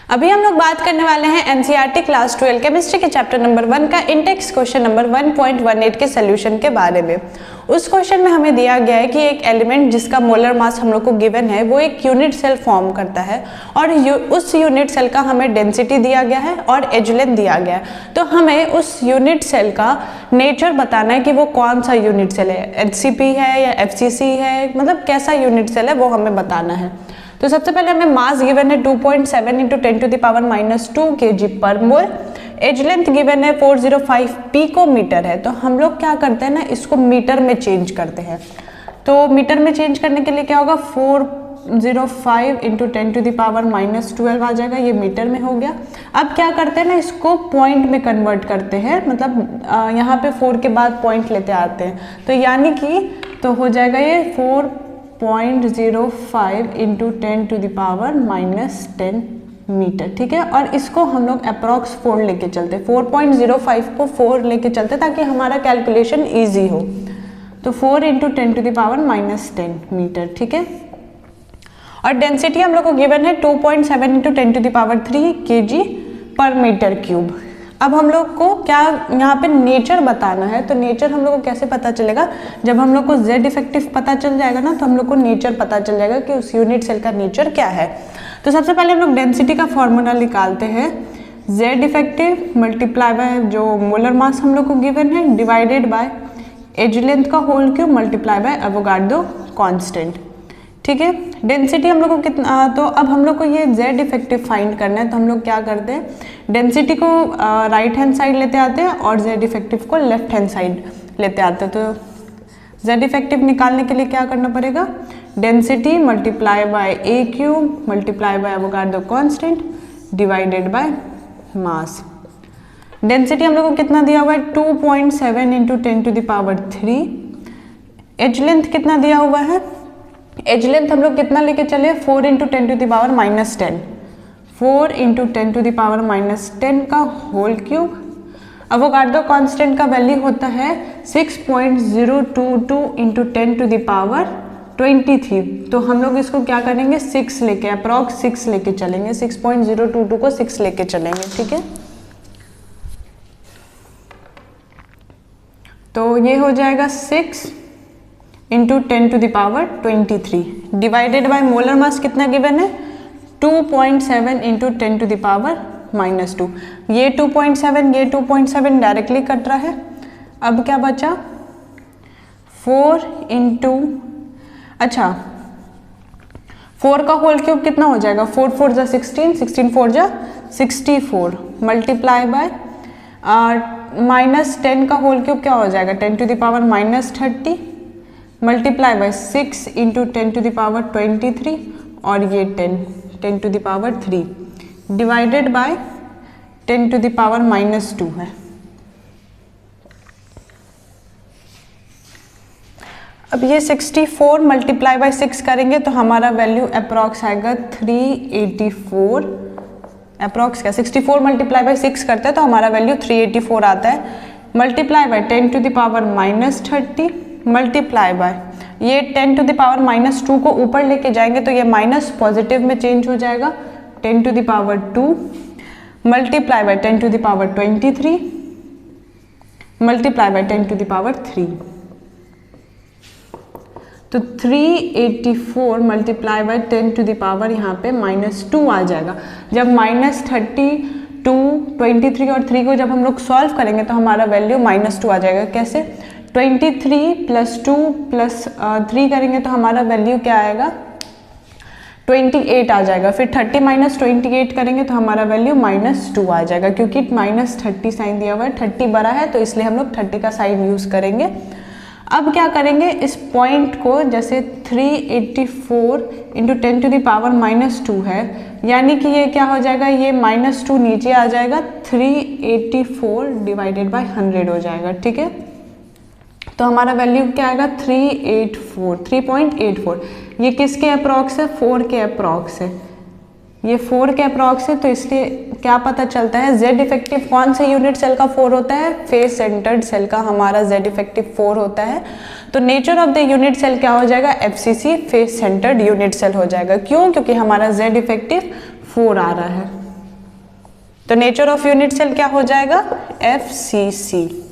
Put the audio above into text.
अभी हम लोग बात करने वाले हैं एनसीईआरटी क्लास 12 केमिस्ट्री के चैप्टर नंबर 1 का इंडेक्स क्वेश्चन नंबर 1.18 के सोल्यूशन के बारे में। उस क्वेश्चन में हमें दिया गया है कि एक एलिमेंट जिसका मोलर मास हम लोग को गिवन है वो एक यूनिट सेल फॉर्म करता है और उस यूनिट सेल का हमें डेंसिटी दिया गया है और एज लेंथ दिया गया है। तो हमें उस यूनिट सेल का नेचर बताना है कि वो कौन सा यूनिट सेल है, एचसीपी है या एफसीसी है, मतलब कैसा यूनिट सेल है वो हमें बताना है। तो सबसे पहले हमें मास गिवन है 2.7 × 10⁻² kg पर मोल। एज लेंथ गिवन है 405 पिकोमीटर है। तो हम लोग क्या करते हैं ना, इसको मीटर में चेंज करते हैं। तो मीटर में चेंज करने के लिए क्या होगा, 405 × 10⁻² आ जाएगा, ये मीटर में हो गया। अब क्या करते हैं ना, इसको पॉइंट में कन्वर्ट करते हैं, मतलब यहाँ पे 4 के बाद पॉइंट लेते आते हैं। तो यानी कि तो हो जाएगा ये 4.05 × 10⁻⁻10 मीटर, ठीक है। और इसको हम लोग अप्रॉक्स 4 लेके चलते हैं, 4.05 को 4 लेके चलते ताकि हमारा कैलकुलेशन इजी हो। तो 4 × 10⁻10 मीटर, ठीक है। और डेंसिटी हम लोग को गिवन है 2.7 × 10⁻³ kg पर मीटर क्यूब। अब हम लोग को क्या यहाँ पे नेचर बताना है। तो नेचर हम लोग को कैसे पता चलेगा, जब हम लोग को Z इफेक्टिव पता चल जाएगा ना, तो हम लोग को नेचर पता चल जाएगा कि उस यूनिट सेल का नेचर क्या है। तो सबसे पहले हम लोग डेंसिटी का फॉर्मूला निकालते हैं, Z इफेक्टिव मल्टीप्लाई बाय जो मोलर मास हम लोग को गिवन है डिवाइडेड बाय एज लेंथ का whole cube multiply by Avogadro constant, ठीक है। डेंसिटी हम लोग को कितना, तो अब हम लोग को ये Z इफेक्टिव फाइंड करना है। तो हम लोग क्या करते हैं, डेंसिटी को राइट हैंड साइड लेते आते हैं और Z इफेक्टिव को लेफ्ट हैंड साइड लेते आते हैं। तो Z इफेक्टिव निकालने के लिए क्या करना पड़ेगा, density multiply by A cube multiply by Avogadro constant divided by mass. Density हम लोग को कितना दिया हुआ है, 2.7 × 10⁻³ एज लेंथ कितना दिया हुआ है, एज लेंथ हम लोग कितना लेके चले, 4 × 10⁻10 4 × 10⁻10 का होल क्यूब। एवोगाड्रो कांस्टेंट का वैल्यू होता है 6.022 × 10⁻23। तो हम लोग इसको क्या करेंगे, 6 लेके अप्रॉक्स 6 लेके चलेंगे, 6.022 को 6 लेके चलेंगे, ठीक है। तो ये हो जाएगा 6 × 10⁻23 डिवाइडेड बाय मोलर मास कितना गिवन है, 2.7 × 10⁻²। ये 2.7 ये 2.7 डायरेक्टली कट रहा है। अब क्या बचा, 4 का होल क्यूब कितना हो जाएगा, 4 4 जा 16, 16 4 जा 64 मल्टीप्लाई बाय -10 का होल क्यूब क्या हो जाएगा, 10⁻³ मल्टीप्लाई बाय 6 × 10⁻23 और ये 10⁻³ डिवाइडेड बाय 10⁻² है। अब ये 64 मल्टीप्लाई बाय 6 करेंगे तो हमारा वैल्यू अप्रॉक्स आएगा 384। अप्रॉक्स क्या, 64 मल्टीप्लाई बाय 6 करते हैं तो हमारा वैल्यू 384 आता है। मल्टीप्लाई बाय 10⁻³ मल्टीप्लाई बाय ये 10⁻² को ऊपर लेके जाएंगे तो ये माइनस पॉजिटिव में चेंज हो जाएगा, 10⁻² मल्टीप्लाई बाय 10⁻23 मल्टीप्लाई बाय 10⁻3। तो 384 मल्टीप्लाई बाय 10⁻, यहाँ पे -2 आ जाएगा। जब -32, 23 और 3 को जब हम लोग सॉल्व करेंगे तो हमारा वैल्यू -2 आ जाएगा। कैसे, 23 + 2 + 3 करेंगे तो हमारा वैल्यू क्या आएगा, 28 आ जाएगा। फिर 30 - 28 करेंगे तो हमारा वैल्यू -2 आ जाएगा, क्योंकि -30 साइन दिया हुआ है, 30 बड़ा है तो इसलिए हम लोग 30 का साइन यूज़ करेंगे। अब क्या करेंगे, इस पॉइंट को जैसे 384 × 10⁻² है, यानी कि ये क्या हो जाएगा, ये -2 नीचे आ जाएगा, 384 डिवाइडेड बाय 100 हो जाएगा, ठीक है। तो हमारा वैल्यू क्या आएगा, 384। ये किसके अप्रॉक्स है, 4 के अप्रॉक्स है। ये 4 के अप्रॉक्स है तो इसलिए क्या पता चलता है, Z इफेक्टिव कौन से यूनिट सेल का 4 होता है, फेस सेंटर्ड सेल का हमारा Z इफेक्टिव 4 होता है। तो nature of the unit cell क्या हो जाएगा, FCC face centred unit cell हो जाएगा। क्यों, क्योंकि हमारा Z इफेक्टिव 4 आ रहा है। तो नेचर ऑफ यूनिट सेल क्या हो जाएगा, FCC।